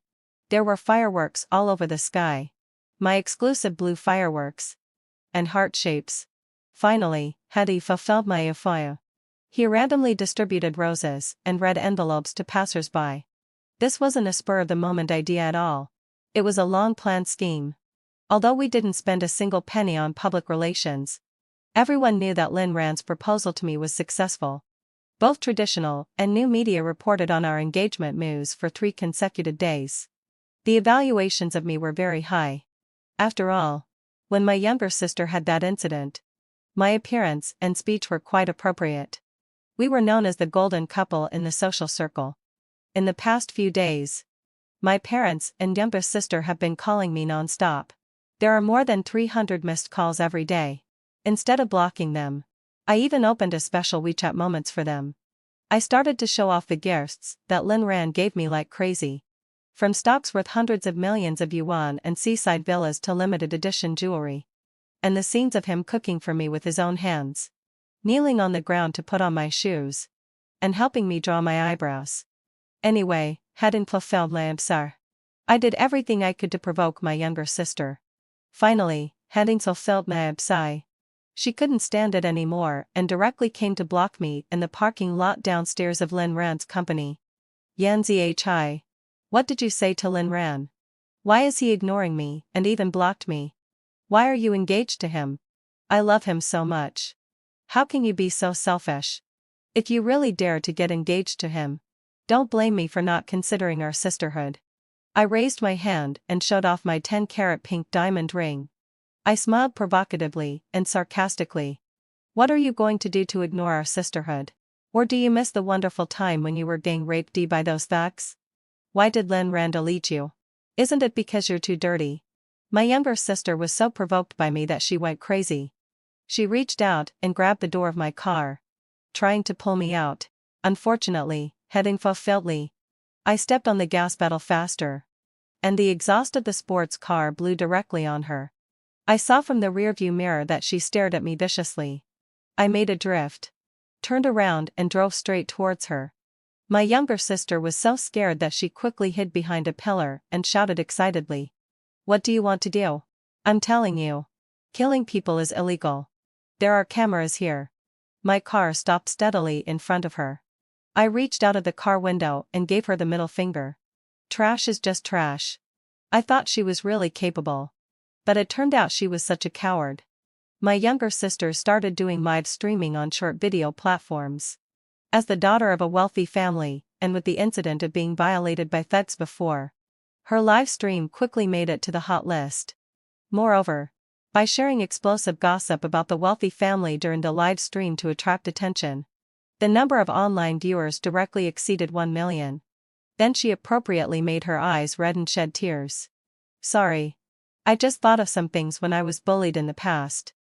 there were fireworks all over the sky. My exclusive blue fireworks. And heart shapes. Finally, Hedy fulfilled my euphoria. He randomly distributed roses and red envelopes to passers-by. This wasn't a spur-of-the-moment idea at all. It was a long-planned scheme. Although we didn't spend a single penny on public relations, everyone knew that Lin Ran's proposal to me was successful. Both traditional and new media reported on our engagement news for 3 consecutive days. The evaluations of me were very high. After all, when my younger sister had that incident, my appearance and speech were quite appropriate. We were known as the golden couple in the social circle. In the past few days, my parents and younger sister have been calling me non-stop. There are more than 300 missed calls every day. Instead of blocking them, I even opened a special WeChat moments for them. I started to show off the gifts that Lin Ran gave me like crazy. From stocks worth hundreds of millions of yuan and seaside villas to limited edition jewelry. and the scenes of him cooking for me with his own hands, kneeling on the ground to put on my shoes, and helping me draw my eyebrows. Anyway, hadn't fulfilled l'absar. I did everything I could to provoke my younger sister. Finally, hadn't fulfilled l'absai. She couldn't stand it anymore and directly came to block me in the parking lot downstairs of Lin Ran's company. Yanzi. What did you say to Lin Ran? Why is he ignoring me and even blocked me? Why are you engaged to him? I love him so much. How can you be so selfish? If you really dare to get engaged to him, don't blame me for not considering our sisterhood. I raised my hand and showed off my 10-carat pink diamond ring. I smiled provocatively and sarcastically. What are you going to do to ignore our sisterhood? Or do you miss the wonderful time when you were gang raped by those thugs? Why did Lin Ran delete you? Isn't it because you're too dirty? My younger sister was so provoked by me that she went crazy. She reached out and grabbed the door of my car, trying to pull me out. Unfortunately, heading fulfilledly, I stepped on the gas pedal faster, and the exhaust of the sports car blew directly on her. I saw from the rearview mirror that she stared at me viciously. I made a drift, turned around and drove straight towards her. My younger sister was so scared that she quickly hid behind a pillar and shouted excitedly. What do you want to do? I'm telling you. Killing people is illegal. There are cameras here. My car stopped steadily in front of her. I reached out of the car window and gave her the middle finger. Trash is just trash. I thought she was really capable. But it turned out she was such a coward. My younger sister started doing live streaming on short video platforms. As the daughter of a wealthy family, and with the incident of being violated by thugs before, her live stream quickly made it to the hot list. Moreover, by sharing explosive gossip about the wealthy family during the live stream to attract attention, the number of online viewers directly exceeded 1 million. Then she appropriately made her eyes red and shed tears. Sorry. I just thought of some things when I was bullied in the past.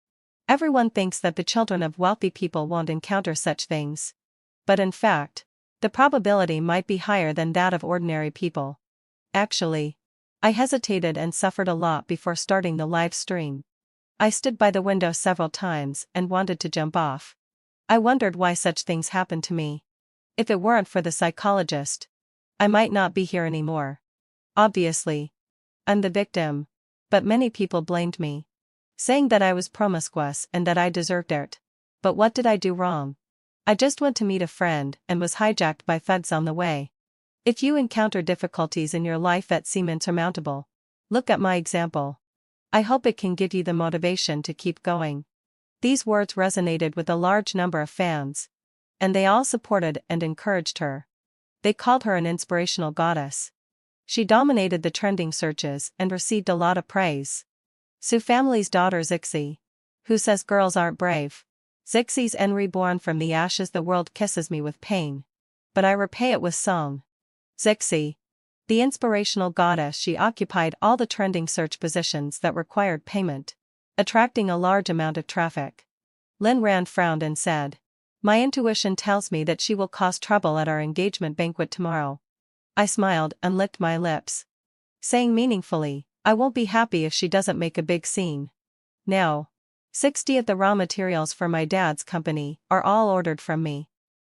Everyone thinks that the children of wealthy people won't encounter such things. But in fact, the probability might be higher than that of ordinary people. Actually, I hesitated and suffered a lot before starting the live stream. I stood by the window several times and wanted to jump off. I wondered why such things happened to me. If it weren't for the psychologist, I might not be here anymore. Obviously, I'm the victim, but many people blamed me, saying that I was promiscuous and that I deserved it. But what did I do wrong? I just went to meet a friend and was hijacked by thugs on the way. If you encounter difficulties in your life that seem insurmountable, look at my example. I hope it can give you the motivation to keep going. These words resonated with a large number of fans, and they all supported and encouraged her. They called her an inspirational goddess. She dominated the trending searches and received a lot of praise. Su family's daughter Zixi, who says girls aren't brave. Zixi's en reborn from the ashes, the world kisses me with pain, but I repay it with song. Zixi, the inspirational goddess, she occupied all the trending search positions that required payment, attracting a large amount of traffic. Lin Ran frowned and said, "My intuition tells me that she will cause trouble at our engagement banquet tomorrow." I smiled and licked my lips, saying meaningfully, "I won't be happy if she doesn't make a big scene." Now, 60 of the raw materials for my dad's company are all ordered from me.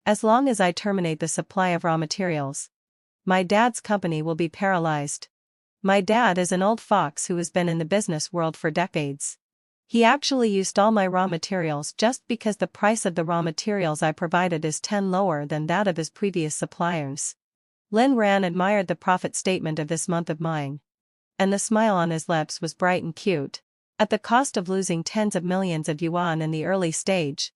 As long as I terminate the supply of raw materials, my dad's company will be paralyzed. My dad is an old fox who has been in the business world for decades. He actually used all my raw materials just because the price of the raw materials I provided is 10 lower than that of his previous suppliers. Lin Ran admired the profit statement of this month of mine, and the smile on his lips was bright and cute, at the cost of losing tens of millions of yuan in the early stage,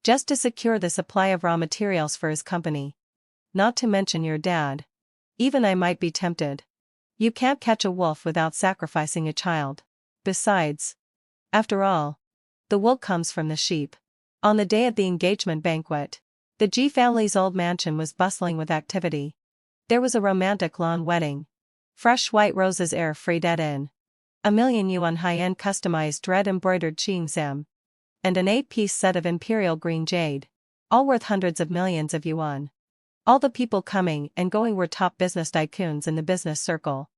just to secure the supply of raw materials for his company. Not to mention your dad. Even I might be tempted. You can't catch a wolf without sacrificing a child. Besides, after all, the wool comes from the sheep. On the day of the engagement banquet, the Ji family's old mansion was bustling with activity. There was a romantic lawn wedding. Fresh white roses air frayed in. 1,000,000 yuan high-end customized red embroidered cheongsam. And an 8-piece set of imperial green jade, all worth hundreds of millions of yuan. All the people coming and going were top business tycoons in the business circle.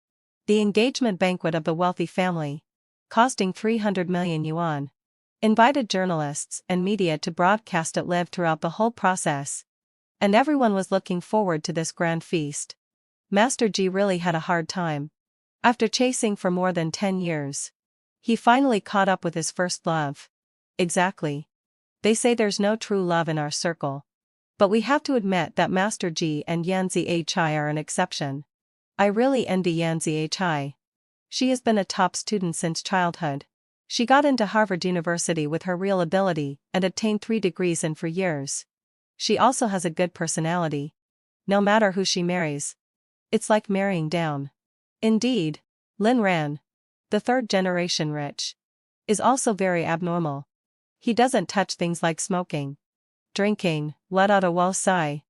The engagement banquet of the wealthy family. costing 300 million yuan. Invited journalists and media to broadcast it live throughout the whole process. And everyone was looking forward to this grand feast. Master Ji really had a hard time. After chasing for more than 10 years, he finally caught up with his first love. Exactly. They say there's no true love in our circle. But we have to admit that Master Ji and Yanzi Hi are an exception. I really envy Yanzi Hi. She has been a top student since childhood. She got into Harvard University with her real ability and obtained 3 degrees in 4 years. She also has a good personality. No matter who she marries, it's like marrying down. Indeed, Lin Ran, the 3rd generation rich, is also very abnormal. He doesn't touch things like smoking, drinking, let out a wo sai,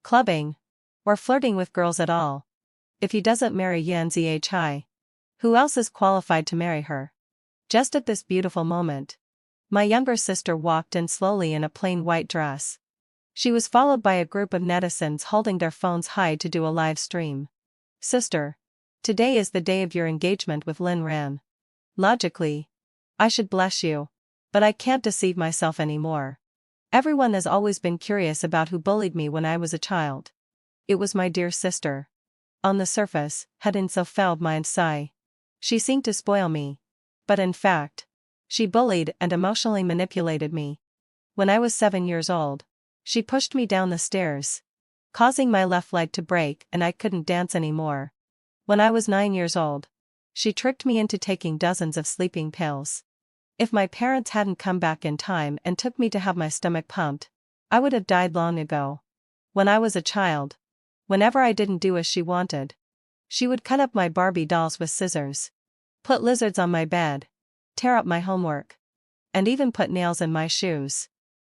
clubbing, or flirting with girls at all. If he doesn't marry Yanzi Hi, who else is qualified to marry her? Just at this beautiful moment, my younger sister walked in slowly in a plain white dress. She was followed by a group of netizens holding their phones high to do a live stream. Sister, today is the day of your engagement with Lin Ran. Logically, I should bless you, but I can't deceive myself anymore. Everyone has always been curious about who bullied me when I was a child. It was my dear sister. On the surface, hadn't so felt mind sigh. She seemed to spoil me. But in fact, she bullied and emotionally manipulated me. When I was 7 years old, she pushed me down the stairs, causing my left leg to break and I couldn't dance anymore. When I was 9 years old, she tricked me into taking dozens of sleeping pills. If my parents hadn't come back in time and took me to have my stomach pumped, I would have died long ago. When I was a child, whenever I didn't do as she wanted, she would cut up my Barbie dolls with scissors, put lizards on my bed, tear up my homework, and even put nails in my shoes.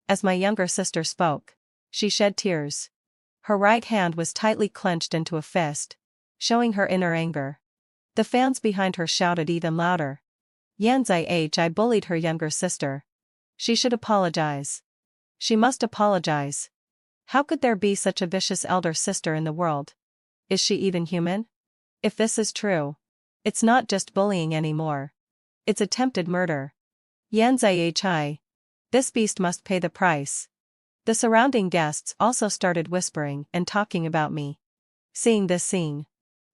As my younger sister spoke, she shed tears. Her right hand was tightly clenched into a fist, showing her inner anger. The fans behind her shouted even louder. Yanzi Hi bullied her younger sister. She should apologize. She must apologize. How could there be such a vicious elder sister in the world? Is she even human? If this is true, it's not just bullying anymore. It's attempted murder. Yanzi Hi. This beast must pay the price. The surrounding guests also started whispering and talking about me. Seeing this scene,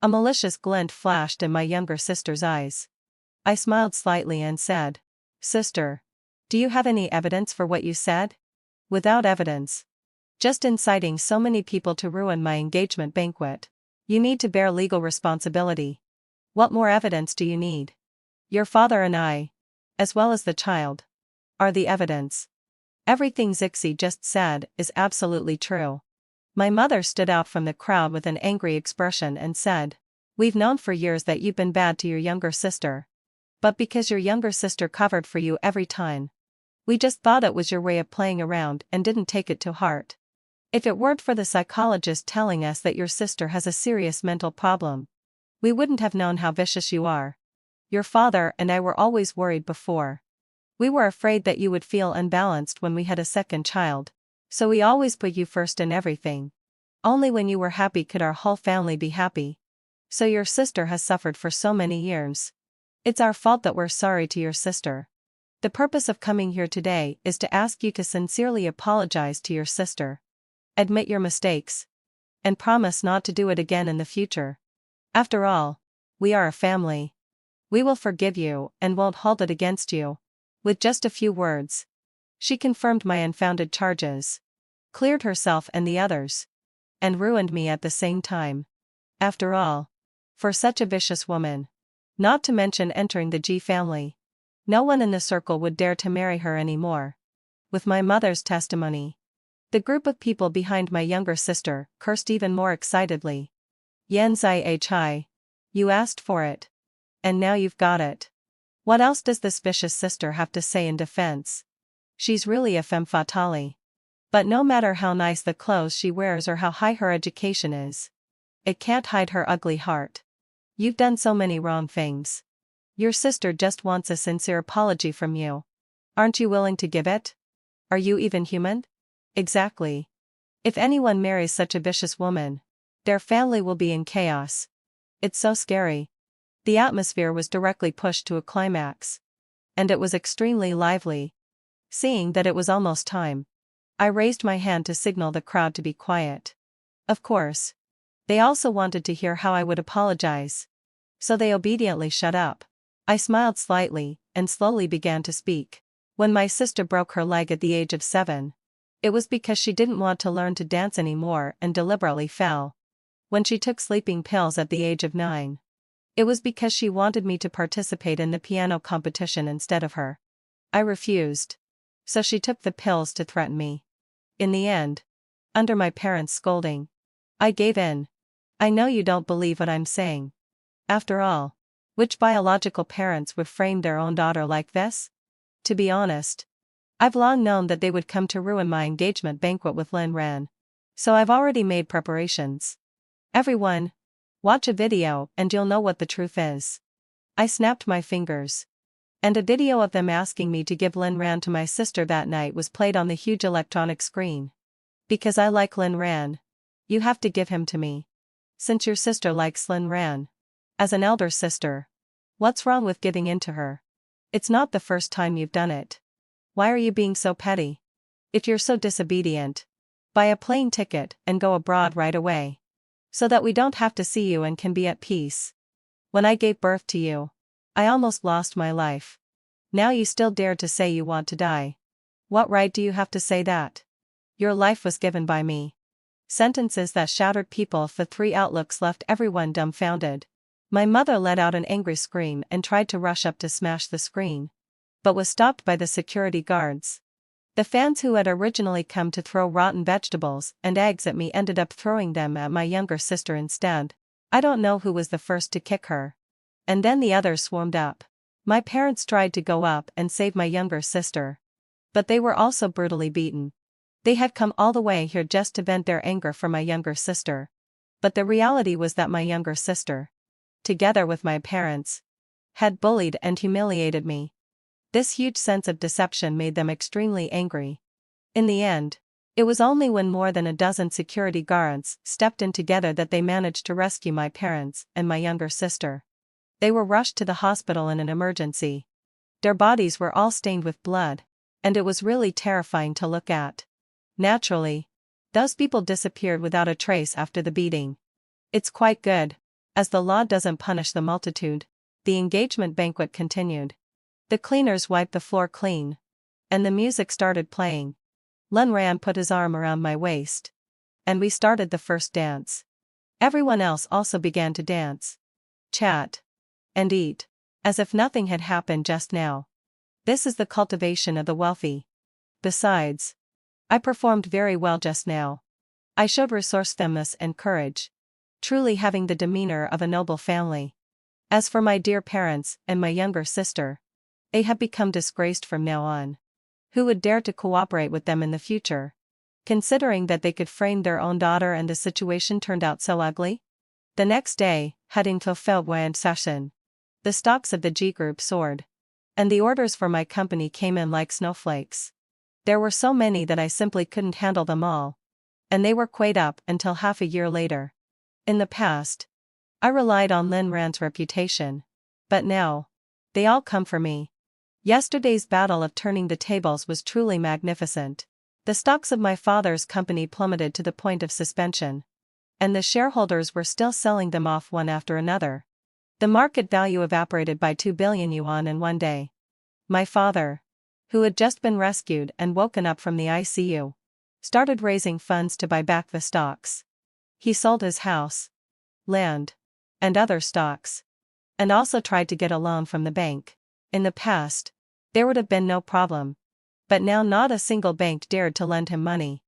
a malicious glint flashed in my younger sister's eyes. I smiled slightly and said, "Sister, do you have any evidence for what you said?" "Without evidence. Just inciting so many people to ruin my engagement banquet. You need to bear legal responsibility. What more evidence do you need? Your father and I, as well as the child, are the evidence. Everything Zixi just said is absolutely true." My mother stood out from the crowd with an angry expression and said, "We've known for years that you've been bad to your younger sister. But because your younger sister covered for you every time, we just thought it was your way of playing around and didn't take it to heart. If it weren't for the psychologist telling us that your sister has a serious mental problem, we wouldn't have known how vicious you are. Your father and I were always worried before. We were afraid that you would feel unbalanced when we had a second child, so we always put you first in everything. Only when you were happy could our whole family be happy. So your sister has suffered for so many years. It's our fault that we're sorry to your sister. The purpose of coming here today is to ask you to sincerely apologize to your sister. Admit your mistakes. And promise not to do it again in the future. After all, we are a family. We will forgive you and won't hold it against you." With just a few words, she confirmed my unfounded charges, cleared herself and the others, and ruined me at the same time. After all, for such a vicious woman, not to mention entering the Ji family, no one in the circle would dare to marry her anymore. With my mother's testimony, the group of people behind my younger sister cursed even more excitedly. "Yanzi Hi. You asked for it. And now you've got it. What else does this vicious sister have to say in defense? She's really a femme fatale. But no matter how nice the clothes she wears or how high her education is, it can't hide her ugly heart. You've done so many wrong things. Your sister just wants a sincere apology from you. Aren't you willing to give it? Are you even human?" "Exactly. If anyone marries such a vicious woman, their family will be in chaos. It's so scary. The atmosphere was directly pushed to a climax. And it was extremely lively. Seeing that it was almost time, I raised my hand to signal the crowd to be quiet. Of course, they also wanted to hear how I would apologize. So they obediently shut up. I smiled slightly, and slowly began to speak. When my sister broke her leg at the age of 7, it was because she didn't want to learn to dance anymore and deliberately fell. When she took sleeping pills at the age of 9, it was because she wanted me to participate in the piano competition instead of her. I refused. So she took the pills to threaten me. In the end, under my parents' scolding, I gave in. I know you don't believe what I'm saying. After all, which biological parents would frame their own daughter like this? To be honest, I've long known that they would come to ruin my engagement banquet with Lin Ran. So I've already made preparations. Everyone, watch a video and you'll know what the truth is. I snapped my fingers. And a video of them asking me to give Lin Ran to my sister that night was played on the huge electronic screen. Because I like Lin Ran, you have to give him to me. Since your sister likes Lin Ran. As an elder sister, what's wrong with giving in to her? It's not the first time you've done it. Why are you being so petty? If you're so disobedient, buy a plane ticket and go abroad right away. So that we don't have to see you and can be at peace. When I gave birth to you, I almost lost my life. Now you still dare to say you want to die. What right do you have to say that? Your life was given by me. Sentences that shattered people for 3 outlooks left everyone dumbfounded. My mother let out an angry scream and tried to rush up to smash the screen, but was stopped by the security guards. The fans who had originally come to throw rotten vegetables and eggs at me ended up throwing them at my younger sister instead. I don't know who was the first to kick her. And then the others swarmed up. My parents tried to go up and save my younger sister. But they were also brutally beaten. They had come all the way here just to vent their anger for my younger sister. But the reality was that my younger sister, together with my parents, had bullied and humiliated me. This huge sense of deception made them extremely angry. In the end, it was only when more than a dozen security guards stepped in together that they managed to rescue my parents and my younger sister. They were rushed to the hospital in an emergency. Their bodies were all stained with blood, and it was really terrifying to look at. Naturally, those people disappeared without a trace after the beating. It's quite good, as the law doesn't punish the multitude. The engagement banquet continued. The cleaners wiped the floor clean. And the music started playing. Lin Ran put his arm around my waist. And we started the first dance. Everyone else also began to dance, chat, and eat, as if nothing had happened just now. This is the cultivation of the wealthy. Besides, I performed very well just now. I showed resourcefulness and courage, truly having the demeanor of a noble family. As for my dear parents and my younger sister, they have become disgraced from now on. Who would dare to cooperate with them in the future? Considering that they could frame their own daughter and the situation turned out so ugly? The next day, heading to Reborn session, the stocks of the G Group soared. And the orders for my company came in like snowflakes. There were so many that I simply couldn't handle them all. And they were queued up until half a year later. In the past, I relied on Lin Ran's reputation. But now, they all come for me. Yesterday's battle of turning the tables was truly magnificent. The stocks of my father's company plummeted to the point of suspension. And the shareholders were still selling them off one after another. The market value evaporated by 2 billion yuan in one day. My father, who had just been rescued and woken up from the ICU, started raising funds to buy back the stocks. He sold his house, land, and other stocks, and also tried to get a loan from the bank. In the past, there would have been no problem. But now not a single bank dared to lend him money.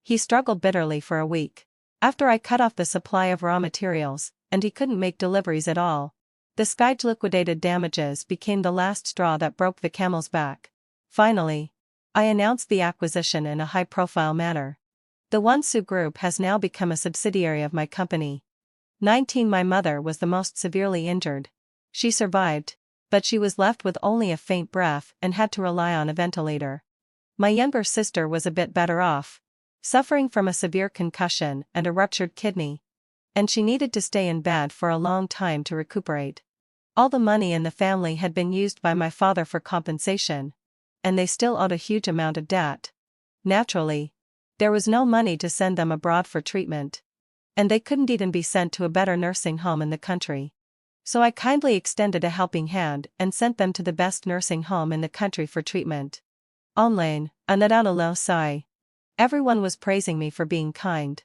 He struggled bitterly for a week. After I cut off the supply of raw materials, and he couldn't make deliveries at all, the Skype liquidated damages became the last straw that broke the camel's back. Finally, I announced the acquisition in a high-profile manner. The Wonsu Group has now become a subsidiary of my company. 19 My mother was the most severely injured. She survived, but she was left with only a faint breath and had to rely on a ventilator. My younger sister was a bit better off, suffering from a severe concussion and a ruptured kidney, and she needed to stay in bed for a long time to recuperate. All the money in the family had been used by my father for compensation, and they still owed a huge amount of debt. Naturally, there was no money to send them abroad for treatment, and they couldn't even be sent to a better nursing home in the country. So I kindly extended a helping hand and sent them to the best nursing home in the country for treatment. Online, anadalo sai. Everyone was praising me for being kind,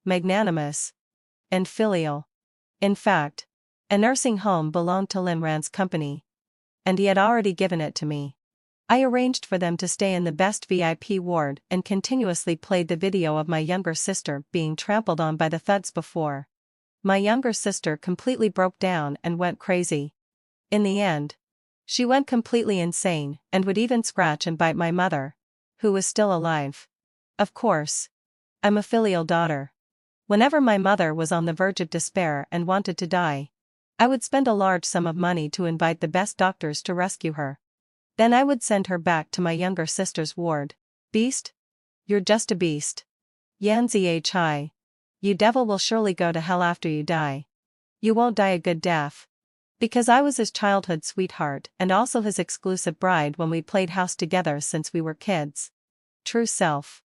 magnanimous, and filial. In fact, a nursing home belonged to Lin Ran's company, and he had already given it to me. I arranged for them to stay in the best VIP ward and continuously played the video of my younger sister being trampled on by the thugs before. My younger sister completely broke down and went crazy. In the end, she went completely insane and would even scratch and bite my mother, who was still alive. Of course, I'm a filial daughter. Whenever my mother was on the verge of despair and wanted to die, I would spend a large sum of money to invite the best doctors to rescue her. Then I would send her back to my younger sister's ward. Beast? You're just a beast. Yanzi Chai. You devil will surely go to hell after you die. You won't die a good death. Because I was his childhood sweetheart and also his exclusive bride when we played house together since we were kids. True self.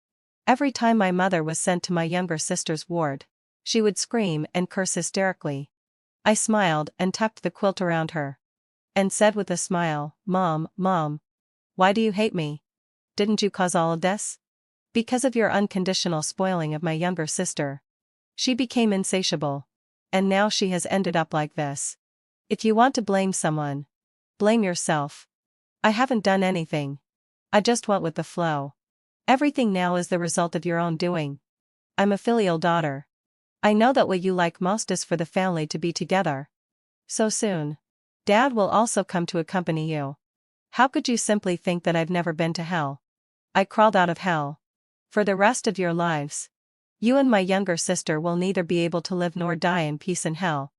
Every time my mother was sent to my younger sister's ward, she would scream and curse hysterically. I smiled and tucked the quilt around her, and said with a smile, Mom, why do you hate me? Didn't you cause all of this? Because of your unconditional spoiling of my younger sister. She became insatiable, and now she has ended up like this. If you want to blame someone, blame yourself. I haven't done anything. I just went with the flow. Everything now is the result of your own doing. I'm a filial daughter. I know that what you like most is for the family to be together. So soon. Dad will also come to accompany you. How could you simply think that I've never been to hell? I crawled out of hell. For the rest of your lives, you and my younger sister will neither be able to live nor die in peace in hell.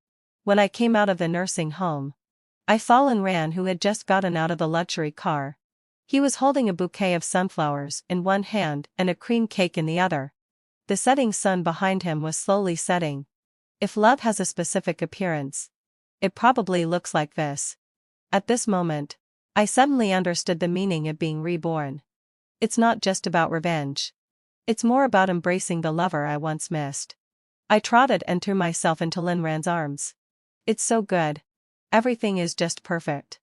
When I came out of the nursing home, I saw Lin Ran, who had just gotten out of the luxury car. He was holding a bouquet of sunflowers in one hand and a cream cake in the other. The setting sun behind him was slowly setting. If love has a specific appearance, it probably looks like this. At this moment, I suddenly understood the meaning of being reborn. It's not just about revenge. It's more about embracing the lover I once missed. I trotted and threw myself into Lin Ran's arms. It's so good. Everything is just perfect.